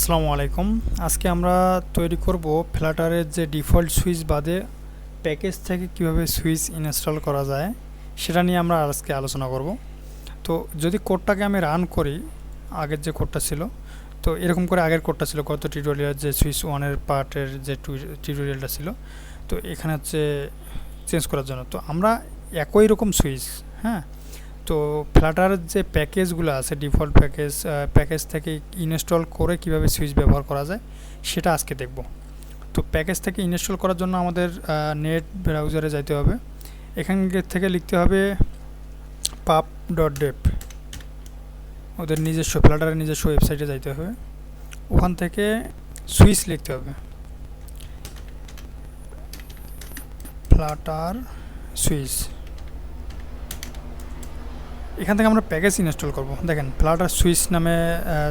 আসসালামু আলাইকুম। আজকে আমরা তৈরি করব ফ্লাটারের যে ডিফল্ট সুইচ বাদে প্যাকেজ থেকে কিভাবে সুইচ ইনস্টল করা যায় সেটা নিয়ে আমরা আজকে আলোচনা করব। তো যদি কোডটাকে আমি রান করি, আগের যে কোডটা ছিল, তো এরকম করে আগের কোডটা ছিল গত টিউটোরিয়াল যে সুইচ ওয়ানের পার্টের যে টিউটোরিয়ালটা ছিল, তো এখানে হচ্ছে চেঞ্জ করার জন্য তো আমরা একই রকম সুইচ, হ্যাঁ, তো ফ্লাটারের যে প্যাকেজগুলো আছে ডিফল্ট প্যাকেজ থেকে ইনস্টল করে কিভাবে সুইচ ব্যবহার করা যায় সেটা আজকে দেখব। তো প্যাকেজ থেকে ইনস্টল করার জন্য আমাদের নেট ব্রাউজারে যাইতে হবে। এখান থেকে লিখতে হবে pub.dev, ওদের নিজস্ব ফ্লাটারের নিজস্ব ওয়েবসাইটে যাইতে হবে। ওখান থেকে সুইচ লিখতে হবে, ফ্লাটার সুইচ। এখান থেকে আমরা প্যাকেজ ইনস্টল করব। দেখেন ফ্লাটার সুইচ নামে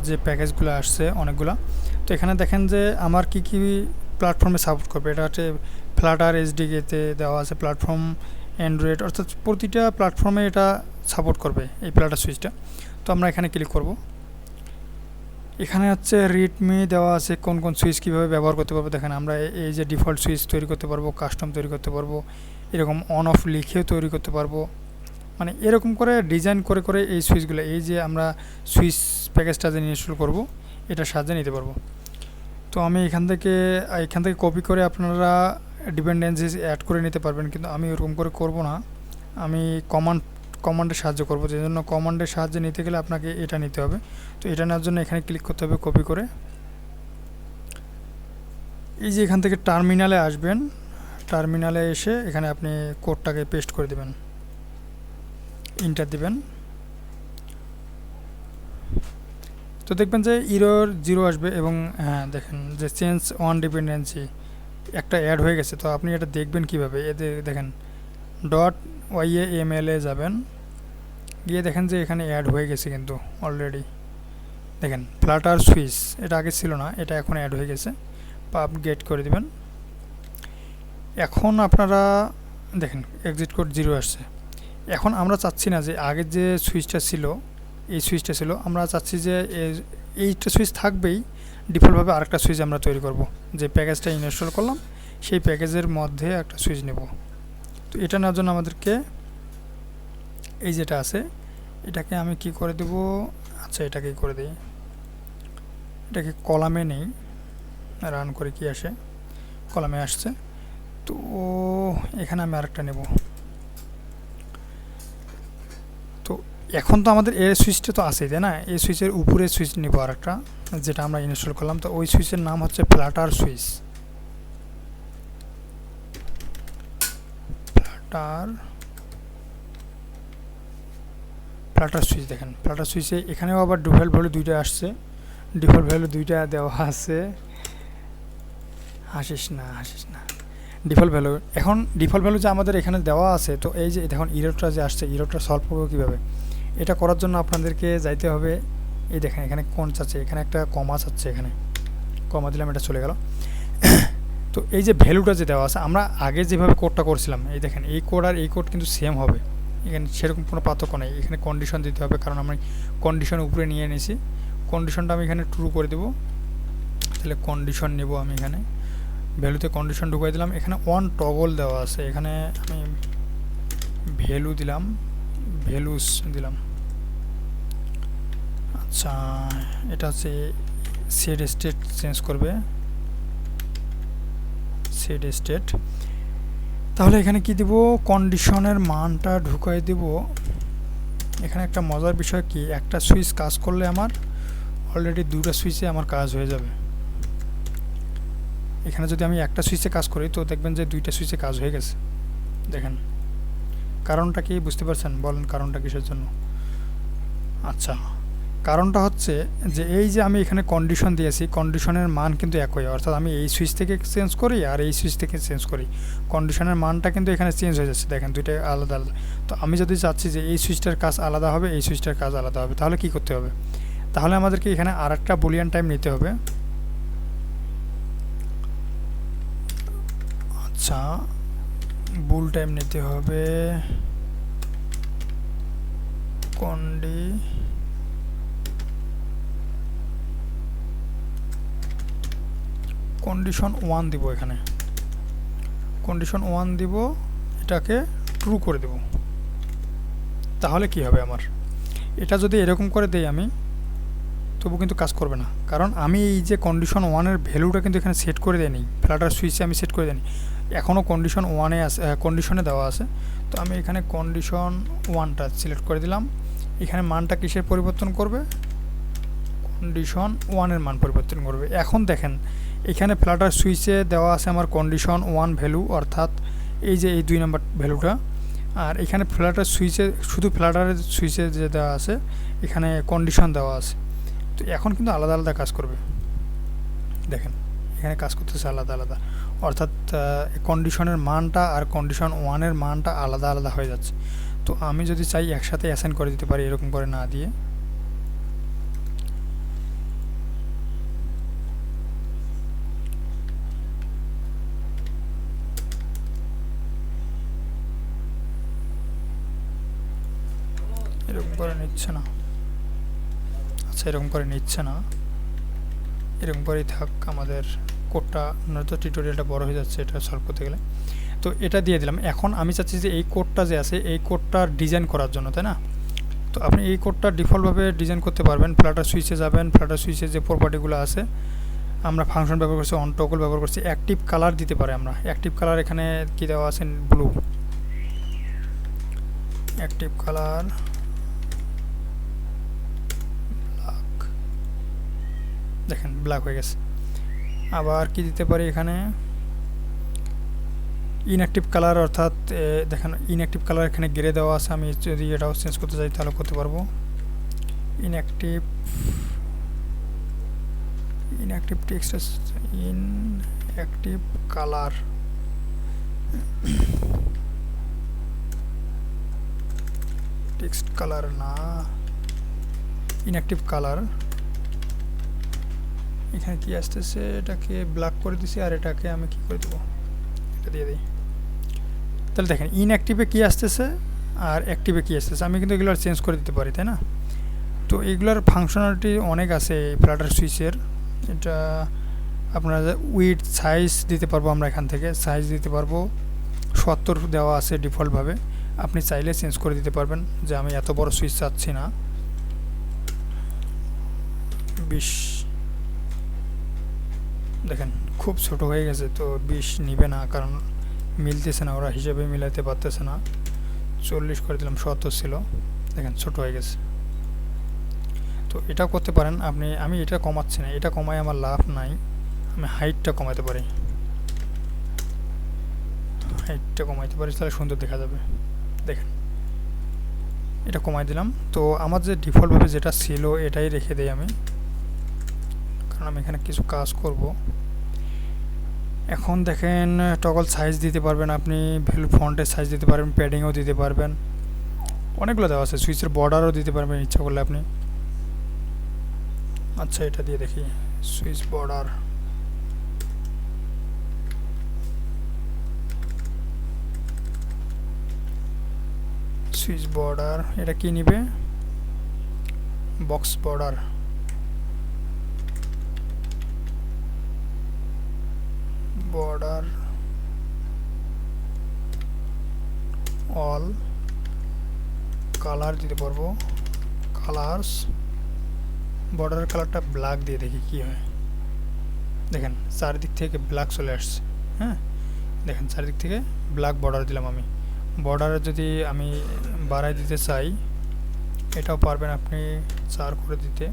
যে প্যাকেজগুলো আসছে অনেকগুলো, তো এখানে দেখেন যে আমার কি কি প্ল্যাটফর্মে সাপোর্ট করবে। এটা হচ্ছে ফ্লাটার এসডিকেতে দেওয়া আছে, প্ল্যাটফর্ম অ্যান্ড্রয়েড, অর্থাৎ প্রতিটা প্ল্যাটফর্মে এটা সাপোর্ট করবে এই ফ্লাটার সুইচটা। তো আমরা এখানে ক্লিক করব। এখানে হচ্ছে রিডমি দেওয়া আছে কোন কোন সুইচ কীভাবে ব্যবহার করতে পারবো। দেখেন আমরা এই যে ডিফল্ট সুইচ তৈরি করতে পারবো, কাস্টম তৈরি করতে পারবো, এরকম অন অফ লিখেও তৈরি করতে পারবো, মানে এরকম করে ডিজাইন করে করে এই সুইচগুলো, এই যে আমরা সুইচ প্যাকেজটা যে ইনস্টল করব এটা সাজিয়ে নিতে পারবো। তো আমি এখান থেকে কপি করে আপনারা ডিপেন্ডেন্সিস অ্যাড করে নিতে পারবেন, কিন্তু আমি ওরকম করে করব না। আমি কমান্ডের সাহায্য করব, যে জন্য কমান্ডের সাহায্যে নিতে গেলে আপনাকে এটা নিতে হবে। তো এটা নেওয়ার জন্য এখানে ক্লিক করতে হবে কপি করে। এই যে এখান থেকে টার্মিনালে আসবেন, টার্মিনালে এসে এখানে আপনি কোডটাকে পেস্ট করে দেবেন, ইন্টার দিবেন। তো দেখবেন যে ইরর 0 আসবে এবং হ্যাঁ দেখেন যে চেঞ্জ ওয়ান ডিপেন্ডেন্সি একটা অ্যাড হয়ে গেছে। তো আপনি এটা দেখবেন কিভাবে, এতে দেখেন .yaml এ যাবেন, গিয়ে দেখেন যে এখানে অ্যাড হয়ে গেছে কিন্তু অলরেডি। দেখেন ফ্লাটার সুইচ, এটা আগে ছিল না, এটা এখন অ্যাড হয়ে গেছে। পাব গেট করে দিবেন। এখন আপনারা দেখেন এক্সিট কোড 0 আসছে। এখন আমরা চাচ্ছি না যে আগের যে সুইচটা ছিল, এই সুইচটা ছিল, আমরা চাচ্ছি যে এইটা সুইচ থাকবেই, ডিফল্টভাবে আরেকটা সুইচ আমরা তৈরি করব। যে প্যাকেজটা ইনস্টল করলাম সেই প্যাকেজের মধ্যে একটা সুইচ নেব। তো এটা নেওয়ার জন্য আমাদেরকে এই যেটা আছে এটাকে আমি কি করে দেব, আচ্ছা এটাকে করে দিই, এটাকে কলামে নেই, রান করে কি আসে, কলামে আসছে। তো এখানে আমি আরেকটা নেব। তো এখন তো আমাদের এর সুইচটা তো আছে, তাই না? এই সুইচের উপরে সুইচ নিব আরেকটা, যেটা আমরা ইনস্টল করলাম। তো ওই সুইচের নাম হচ্ছে ফ্লাটার সুইচ। ফ্লাটার সুইচ, দেখেন ফ্লাটার সুইচে এখানেও আবার ডিফল্ট ভ্যালু 2টা আসছে, ডিফল্ট ভ্যালু 2টা দেওয়া আছে। হাসিস না ডিফল্ট ভ্যালু, এখন ডিফল্ট ভ্যালু যে আমাদের এখানে দেওয়া আছে, তো এই যে দেখুন ইররটা যে আসছে, ইররটা সলভ করবো কীভাবে। এটা করার জন্য আপনাদেরকে যাইতে হবে, এই দেখেন এখানে কোন চাচ্ছে, এখানে একটা কমা চাচ্ছে, এখানে কমা দিলাম, এটা চলে গেল। তো এই যে ভ্যালুটা যে দেওয়া আছে, আমরা আগে যেভাবে কোডটা করছিলাম, এই দেখেন এই কোড আর এই কোড কিন্তু সেম হবে, এখানে সেরকম কোনো পার্থক্য নেই। এখানে কন্ডিশন দিতে হবে, কারণ আমি কন্ডিশন উপরে নিয়ে নিয়েছি। কন্ডিশনটা আমি এখানে ট্রু করে দেবো, তাহলে কন্ডিশন নেব আমি, এখানে ভ্যালুতে কন্ডিশন ঢুকাই দিলাম। এখানে অন টগল দেওয়া আছে, এখানে আমি ভ্যালু দিলাম, ভ্যালুস দিলাম। আচ্ছা এটা হচ্ছে সেট স্টেট চেঞ্জ করবে, সেট স্টেট। তাহলে এখানে কি দিব, কন্ডিশনের মানটা ঢুকাই দিব। এখানে একটা মজার বিষয় কি, একটা সুইচ কাজ করলে আমার অলরেডি 2টা সুইচে আমার কাজ হয়ে যাবে। এখানে যদি আমি একটা সুইচে কাজ করি, তো দেখবেন যে 2টা সুইচে কাজ হয়ে গেছে। দেখেন কারণটা কি বুঝতে পারছেন? বলেন কারণটা কিসের জন্য? আচ্ছা কারণটা হচ্ছে যে এই যে আমি এখানে কন্ডিশন দিয়েছি, কন্ডিশনের মান কিন্তু একই, অর্থাৎ আমি এই সুইচ থেকে চেঞ্জ করি আর এই সুইচ থেকে চেঞ্জ করি, কন্ডিশনের মানটা কিন্তু এখানে চেঞ্জ হয়ে যাচ্ছে। দেখেন দুইটা আলাদা আলাদা। তো আমি যদি চাচ্ছি যে এই সুইচটার কাজ আলাদা হবে, এই সুইচটার কাজ আলাদা হবে, তাহলে কি করতে হবে? তাহলে আমাদেরকে এখানে আরেকটা বুলিয়ান টাইম নিতে হবে। আচ্ছা বুল টাইম নিতে হবে, কন্ডিশন 1 দিব, এখানে কন্ডিশন 1 দিব, এটাকে ট্রু করে দেব। তাহলে কি হবে আমার, এটা যদি এরকম করে দেই আমি, তবু কিন্তু কাজ করবে না, কারণ আমি এই যে কন্ডিশন 1-এর ভ্যালুটা কিন্তু এখানে সেট করে দেইনি, ফ্লাটার সুইচে আমি সেট করে দিইনি, এখনও কন্ডিশন 1-এ আছে, কন্ডিশনে দেওয়া আছে। তো আমি এখানে কন্ডিশন 1টা সিলেক্ট করে দিলাম। এখানে মানটা কিসের পরিবর্তন করবে, কন্ডিশন 1-এর মান পরিবর্তন করবে। এখন দেখেন এখানে ফ্লাটার সুইচে দেওয়া আছে আমার কন্ডিশন 1 ভ্যালু, অর্থাৎ এই যে এই 2 নম্বর ভ্যালুটা, আর এখানে ফ্লাটার সুইচে শুধু ফ্লাটারের সুইচে যে দেওয়া আছে এখানে কন্ডিশন দেওয়া আছে। তো এখন কিন্তু আলাদা আলাদা কাজ করবে, দেখেন এখানে কাজ করতেছে আলাদা আলাদা, অর্থাৎ কন্ডিশনের মানটা আর কন্ডিশন 1-এর মানটা আলাদা আলাদা হয়ে যাচ্ছে। তো আমি যদি চাই একসাথে অ্যাসাইন করে দিতে পারি, এরকম করে না দিয়ে, এরকম করে নিচ্ছে না, আচ্ছা এরকম করে নিচ্ছে না, এরকম করেই থাক, আমাদের কোডটা নয়তো টিউটোরিয়ালটা বড় হয়ে যাচ্ছে এটা সলভ করতে গেলে। তো এটা দিয়ে দিলাম। এখন আমি চাচ্ছি যে এই কোডটা যে আছে এই কোডটার ডিজাইন করার জন্য, তাই না? তো আপনি এই কোডটা ডিফল্টভাবে ডিজাইন করতে পারবেন। ফ্লাটার সুইচে যাবেন, ফ্লাটার সুইচে যে প্রপার্টিগুলো আছে, আমরা ফাংশন ব্যবহার করছি, অন টগল ব্যবহার করছি, অ্যাক্টিভ কালার দিতে পারে। আমরা অ্যাক্টিভ কালার এখানে কি দেওয়া আছে, ব্লু, অ্যাক্টিভ কালার ব্ল্যাক, দেখেন ব্ল্যাক হয়ে গেছে। আবার কি দিতে পারি এখানে, ইনঅ্যাক্টিভ কালার, অর্থাৎ দেখেন ইনঅ্যাক্টিভ কালার এখানে গ্রে দেওয়া আছে। আমি যদি এটাও চেঞ্জ করতে চাই তাহলে করতে পারবো। Inactive text, inactive colour, text colour না, ইনঅ্যাক্টিভ কালার। এখানে কি আসতেছে, এটাকে ব্ল্যাক করে দিছি, আর এটাকে আমি কি করে দেবো, এটা দিয়ে দিই। তাহলে দেখেন ইনঅ্যাক্টিভে কি আসতেছে আর অ্যাক্টিভে কি আসতেছে, আমি কিন্তু এগুলো চেঞ্জ করে দিতে পারি, তাই না? তো এগুলোর ফাংশনালিটি অনেক আছে এই ফ্লাটার সুইচের। এটা আপনারা উইথ সাইজ দিতে পারবো, আমরা এখান থেকে সাইজ দিতে পারবো, 70 দেওয়া আছে ডিফল্টভাবে, আপনি চাইলে চেঞ্জ করে দিতে পারবেন যে আমি এত বড় সুইচ চাচ্ছি না, 20, দেখেন খুব ছোট হয়ে গেছে। তো 20 নিবে না, কারণ মিলতেছে না, ওরা হিসেবে মিলাতে পারতেছে না। 40 করে দিলাম, 70 ছিল, দেখেন ছোট হয়ে গেছে। তো এটাও করতে পারেন আপনি, আমি এটা কমাচ্ছি না, এটা কমায় আমার লাভ নাই, আমি হাইটটা কমাতে পারি, তাহলে সুন্দর দেখা যাবে। দেখেন এটা কমাই দিলাম। তো আমার যে ডিফল্টভাবে যেটা ছিল এটাই রেখে দেই আমি, কারণ আমি এখানে কিছু কাজ করব। এখন দেখেন টগল সাইজ দিতে পারবেন আপনি, ভ্যালু ফন্টের সাইজ দিতে পারবেন, প্যাডিংও দিতে পারবেন, অনেকগুলো দেওয়া আছে। সুইচের বর্ডারও দিতে পারবেন ইচ্ছা করলে আপনি। আচ্ছা এটা দিয়ে দেখি, সুইচ বর্ডার, সুইচ বর্ডার, এটা কি নিবে, box border, border all, colour দিতে পারবো, কালার্স, বর্ডারের কালারটা ব্ল্যাক দিয়ে দেখি কি হয়। দেখেন চারিদিক থেকে ব্ল্যাক চলে আসছে, হ্যাঁ দেখেন চারিদিক থেকে ব্ল্যাক বর্ডার দিলাম আমি। বর্ডারে যদি আমি বাড়াই দিতে চাই এটাও পারবেন আপনি 4 করে দিতে।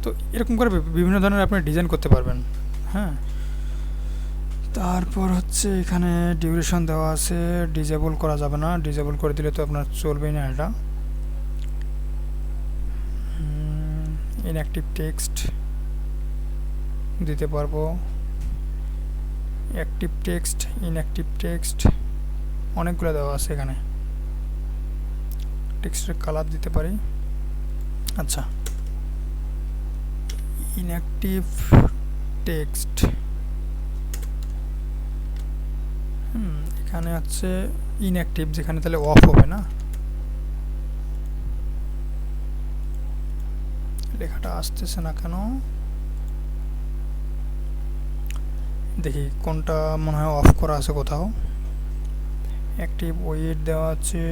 তো এরকম করে বিভিন্ন ধরনের আপনি ডিজাইন করতে পারবেন, হ্যাঁ। তারপর হচ্ছে এখানে ডিউরেশন দেওয়া আছে, ডিজেবল করা যাবে না, ডিজেবল করে দিলে তো আপনার চলবেই না এটা। ইনঅ্যাক্টিভ টেক্সট দিতে পারবো, অ্যাক্টিভ টেক্সট, ইনঅ্যাক্টিভ টেক্সট, অনেকগুলো দেওয়া আছে এখানে। টেক্সটের কালার দিতে পারি। আচ্ছা ইনঅ্যাক্টিভ টেক্সট, এখানে হচ্ছে ইনঅ্যাক্টিভ, যেখানে তাহলে অফ হবে না, লেখাটা আসতেছে না কেন, দেখি কোনটা মনে হয় অফ করা আছে কোথাও। অ্যাক্টিভ ওয়েট দেওয়া আছে,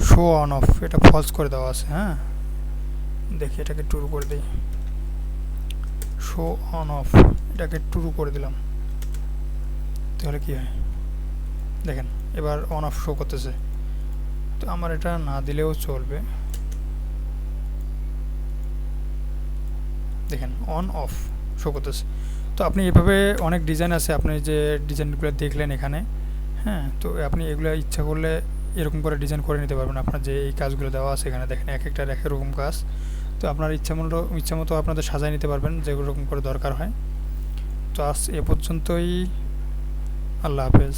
শো অন অফ এটা ফলস করে দেওয়া আছে। হ্যাঁ, দেখি এটাকে ট্রু করে দিই। শো অন অফ এটাকে ট্রু করে দিলাম, তাহলে কি হয় দেখেন, এবার অন অফ শো করতেছে। তো আমার এটা না দিলেও চলবে, দেখেন অন অফ শো করতেছে। তো আপনি এভাবে অনেক ডিজাইন আছে, আপনি যে ডিজাইনগুলো দেখলেন এখানে, হ্যাঁ, তো আপনি এগুলো ইচ্ছা করলে এরকম করে ডিজাইন করে নিতে পারবেন। আপনার যে এই কাজগুলো দেওয়া আছে এখানে দেখেন, এক একটার এক রকম কাজ। তো আপনার ইচ্ছা মতো আপনাদের সাজায় নিতে পারবেন যেরকম করে দরকার হয়। তো আজ এ পর্যন্তই, আল্লাহ হাফেজ।